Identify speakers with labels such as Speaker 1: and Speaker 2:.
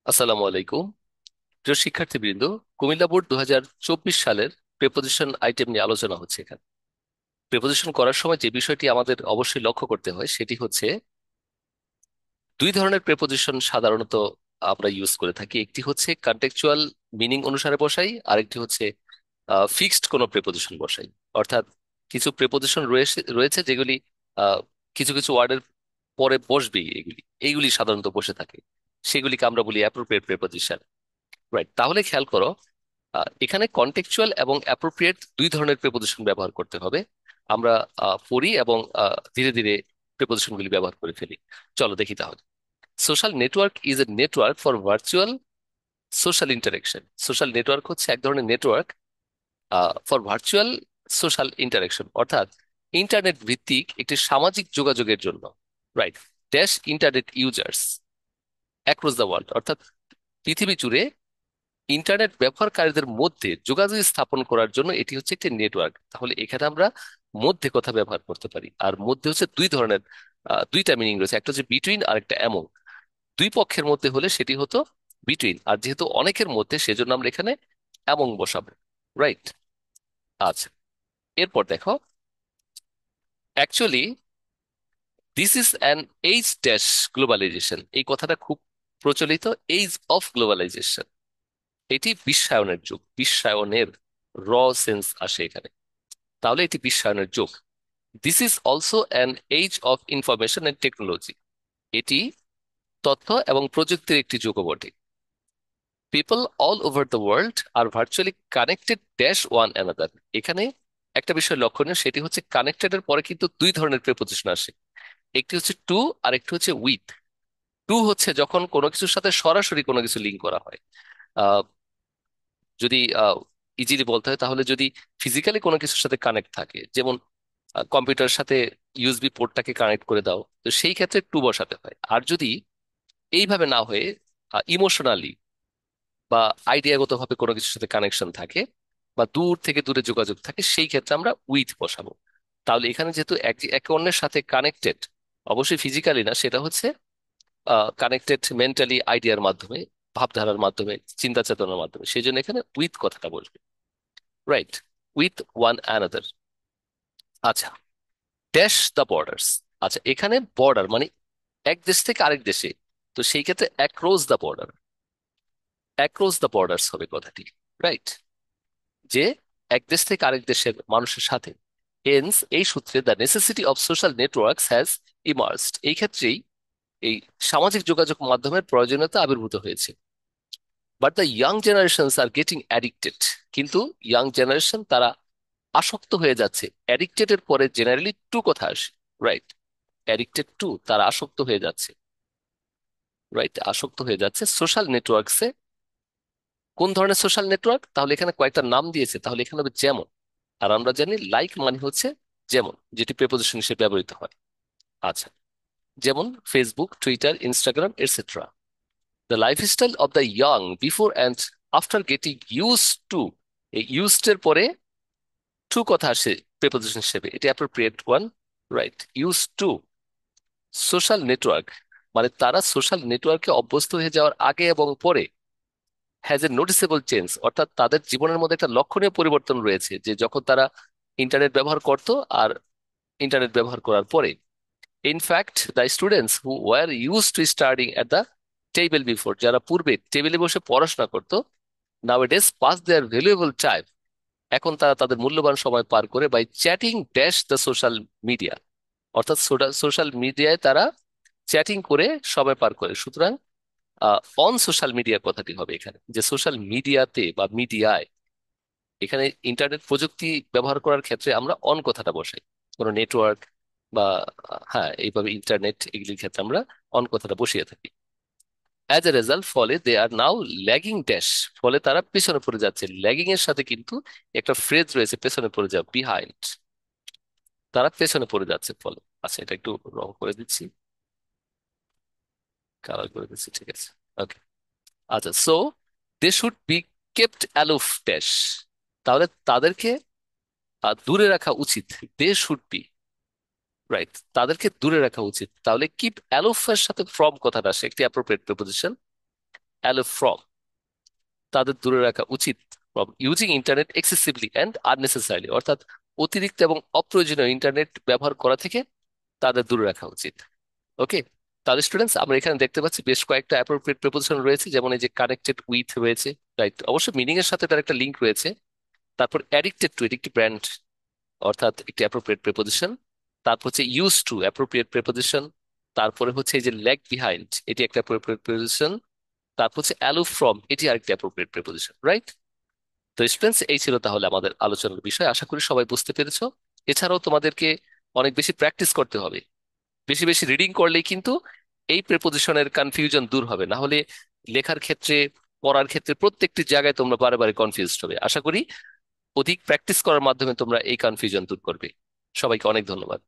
Speaker 1: আসসালামু আলাইকুম। প্রিয় শিক্ষার্থীবৃন্দ, কুমিল্লা বোর্ড 2024 সালের প্রেপোজিশন আইটেম নিয়ে আলোচনা হচ্ছে এখানে। প্রেপোজিশন করার সময় যে বিষয়টি আমাদের অবশ্যই লক্ষ্য করতে হয় সেটি হচ্ছে দুই ধরনের প্রেপোজিশন সাধারণত আমরা ইউজ করে থাকি। একটি হচ্ছে কন্টেক্সচুয়াল মিনিং অনুসারে বসাই, আরেকটি হচ্ছে ফিক্সড কোনো প্রেপোজিশন বসাই। অর্থাৎ কিছু প্রেপোজিশন রয়েছে রয়েছে যেগুলি আহ, কিছু কিছু ওয়ার্ডের পরে বসবেই, এইগুলি সাধারণত বসে থাকে। সেগুলিকে আমরা বলি অ্যাপ্রোপ্রিয়েট প্রেপোজিশন। রাইট, তাহলে খেয়াল করো, এখানে কন্টেক্সচুয়াল এবং অ্যাপ্রোপ্রিয়েট দুই ধরনের প্রেপোজিশন ব্যবহার করতে হবে। আমরা পড়ি এবং ধীরে ধীরে প্রেপোজিশনগুলি ব্যবহার করে ফেলি। চলো দেখি তাহলে। Social network is a network for virtual social interaction. Social network হচ্ছে এক ধরনের network for virtual social interaction, অর্থাৎ ইন্টারনেট ভিত্তিক একটি সামাজিক যোগাযোগের জন্য। Right, dash internet users across the world, অর্থাৎ পৃথিবী জুড়ে ইন্টারনেট ব্যবহারকারীদের মধ্যে যোগাযোগ স্থাপন করার জন্য এটি হচ্ছে একটি নেটওয়ার্ক। তাহলে এখানে আমরা মধ্যে কথা ব্যবহার করতে পারি। আর মধ্যে হচ্ছে দুই ধরনের, দুইটা মিনিং রয়েছে, একটা হচ্ছে বিটুইন আর একটা অ্যামং। দুই পক্ষের মধ্যে হলে সেটি হতো বিটুইন, আর যেহেতু অনেকের মধ্যে সেজন্য আমরা এখানে অ্যামং বসাবো। রাইট। আচ্ছা, এরপর দেখো, actually this is an age dash globalisation. এই কথাটা খুব প্রচলিত, এইজ অফ গ্লোবালাইজেশন। এটি বিশ্বায়নের যুগ, বিশ্বায়নের র সেন্স আসে এখানে। তাহলে এটি বিশ্বায়নের যুগ। This is also an age of information and technology. এটি তথ্য এবং প্রযুক্তির একটি যুগও বটে। People all over the world are virtually connected dash one another. এখানে একটা বিষয় লক্ষণীয়, সেটি হচ্ছে কানেক্টেড এর পরে কিন্তু দুই ধরনের প্রেপোজিশন আসে। একটি হচ্ছে টু, আর একটি হচ্ছে উইথ। টু হচ্ছে যখন কোনো কিছুর সাথে সরাসরি কোনো কিছু লিঙ্ক করা হয়। আহ, যদি ইজিলি বলতে হয় তাহলে যদি ফিজিক্যালি কোনো কিছুর সাথে কানেক্ট থাকে, যেমন কম্পিউটারের সাথে ইউএসবি পোর্টটাকে কানেক্ট করে দাও, তো সেই ক্ষেত্রে টু বসাতে হয়। আর যদি এইভাবে না হয়ে ইমোশনালি বা আইডিয়াগত ভাবে কোনো কিছুর সাথে কানেকশন থাকে বা দূর থেকে দূরে যোগাযোগ থাকে, সেই ক্ষেত্রে আমরা উইথ বসাবো। তাহলে এখানে যেহেতু একে অন্যের সাথে কানেক্টেড, অবশ্যই ফিজিক্যালি না, সেটা হচ্ছে কানেক্টেড মেন্টালি, আইডিয়ার মাধ্যমে, ভাবধারার মাধ্যমে, চিন্তা চেতনার মাধ্যমে, সেই জন্য এখানে উইথ কথাটা বসবে। Right, with one another. আচ্ছা, ড্যাশ দ্য বর্ডার্স। আচ্ছা, এখানে বর্ডার মানে এক দেশ থেকে আরেক দেশে, তো সেই ক্ষেত্রে across the border, across the borders হবে কথাটি। রাইট, যে এক দেশ থেকে আরেক দেশের মানুষের সাথে। হেন্স এই সূত্রে the necessity of social networks has emerged. এই ক্ষেত্রেই এই সামাজিক যোগাযোগ মাধ্যমের প্রয়োজনীয়তা আবির্ভূত হয়েছে। But the young generations are getting addicted. কিন্তু ইয়াং জেনারেশন তারা আসক্ত হয়ে যাচ্ছে। অ্যাডিক্টেড এর পরে জেনারেলি টু কথা আসে। রাইট, অ্যাডিক্টেড টু, তারা আসক্ত হয়ে যাচ্ছে। রাইট, আসক্ত হয়ে যাচ্ছে সোশ্যাল নেটওয়ার্কসে। কোন ধরনের সোশ্যাল নেটওয়ার্ক? তাহলে এখানে কয়েকটা নাম দিয়েছে, তাহলে এখানে হবে যেমন। আর আমরা জানি লাইক মানে হচ্ছে যেমন, যেটি প্রেপোজিশন হিসেবে ব্যবহৃত হয়। আচ্ছা, যেমন Facebook, Twitter, Instagram etcetera. The lifestyle of the young before and after getting use to. এই ইউজড এর পরে টু কথা আসে প্রেপোজিশন হিসেবে, এটি appropriate one. Right, use to social network, মানে তারা সোশ্যাল নেটওয়ার্কে অভ্যস্ত হয়ে যাওয়ার আগে এবং পরে হ্যাজ এ নোটিসেবল চেঞ্জ, অর্থাৎ তাদের জীবনের মধ্যে একটা লক্ষণীয় পরিবর্তন রয়েছে, যে যখন তারা ইন্টারনেট ব্যবহার করত আর ইন্টারনেট ব্যবহার করার পরে। In fact the students who were use to studying at the table before, যারা পূর্বে টেবিলে বসে পড়াশোনা করতো, now it is pass their valuable time, এখন তারা তাদের মূল্যবান সময় পার করে by chatting dash the social media, অর্থাৎ সোশ্যাল মিডিয়ায় তারা চ্যাটিং করে সময় পার করে। সুতরাং অন সোশ্যাল মিডিয়া কথাটি হবে এখানে, যে সোশ্যাল মিডিয়াতে বা মিডিয়ায়। এখানে ইন্টারনেট প্রযুক্তি ব্যবহার করার ক্ষেত্রে আমরা অন কথাটা বসাই, কোনো নেটওয়ার্ক বা হ্যাঁ এইভাবে ইন্টারনেট, এগুলির ক্ষেত্রে আমরা অন কথাটা বসিয়ে থাকি। অ্যাজ এ রেজাল্ট, ফলে দে আর নাও ল্যাগিং ড্যাশ, ফলে তারা পেছনে পড়ে যাচ্ছে। ল্যাগিং এর সাথে কিন্তু একটা ফ্রেজ রয়েছে, পেছনে পড়ে যাওয়া, বিহাইন্ড। তারা পেছনে পড়ে যাচ্ছে ফলে। আচ্ছা, এটা একটু রং করে দিচ্ছি, কালার করে দিচ্ছি, ঠিক আছে। ওকে। আচ্ছা, so they should be kept aloof dash. তাহলে তাদেরকে দূরে রাখা উচিত। দে শুড বি, রাইট, তাদেরকে দূরে রাখা উচিত। তাহলে কিপ অ্যালোফ এর সাথে ফ্রম কথাটা আসে, একটি অ্যাপ্রোপ্রিয়েট প্রিপোজিশন। অ্যালো ফ্রম, তাদের দূরে রাখা উচিত। From using internet excessively and unnecessarily, অর্থাৎ অতিরিক্ত এবং অপ্রয়োজনীয় ইন্টারনেট ব্যবহার করা থেকে তাদের দূরে রাখা উচিত। ওকে, তাহলে স্টুডেন্টস আমরা এখানে দেখতে পাচ্ছি বেশ কয়েকটা অ্যাপ্রোপ্রিয়েট প্রিপোজিশন রয়েছে, যেমন এই যে কানেক্টেড উইথ রয়েছে, রাইট, অবশ্য মিনিং এর সাথে তার একটা লিঙ্ক রয়েছে। তারপর অ্যাডিক্টেড টু, এটি একটি ব্র্যান্ড, অর্থাৎ একটি অ্যাপ্রোপ্রিয়েট প্রিপোজিশন। তারপর হচ্ছে ইউজ টু, অ্যাপ্রোপ্রিয়েট প্রিপোজিশন। তারপরে হচ্ছে এই যে ল্যাগ বিহাইন্ড, এটি একটা অ্যাপ্রোপ্রিয়েট প্রিপোজিশন। তারপর হচ্ছে অ্যালো ফ্রম, এটি আরেকটি অ্যাপ্রোপ্রিয়েট প্রিপোজিশন, রাইট। তো স্টুডেন্টস এই ছিল তাহলে আমাদের আলোচনার বিষয়, আশা করি সবাই বুঝতে পেরেছো। এছাড়াও তোমাদেরকে অনেক বেশি প্র্যাকটিস করতে হবে, বেশি বেশি রিডিং করলেই কিন্তু এই প্রেপোজিশনের কনফিউশন দূর হবে, না হলে লেখার ক্ষেত্রে, পড়ার ক্ষেত্রে প্রত্যেকটি জায়গায় তোমরা বারে বারে কনফিউজড হবে। আশা করি অধিক প্র্যাকটিস করার মাধ্যমে তোমরা এই কনফিউশন দূর করবে। সবাইকে অনেক ধন্যবাদ।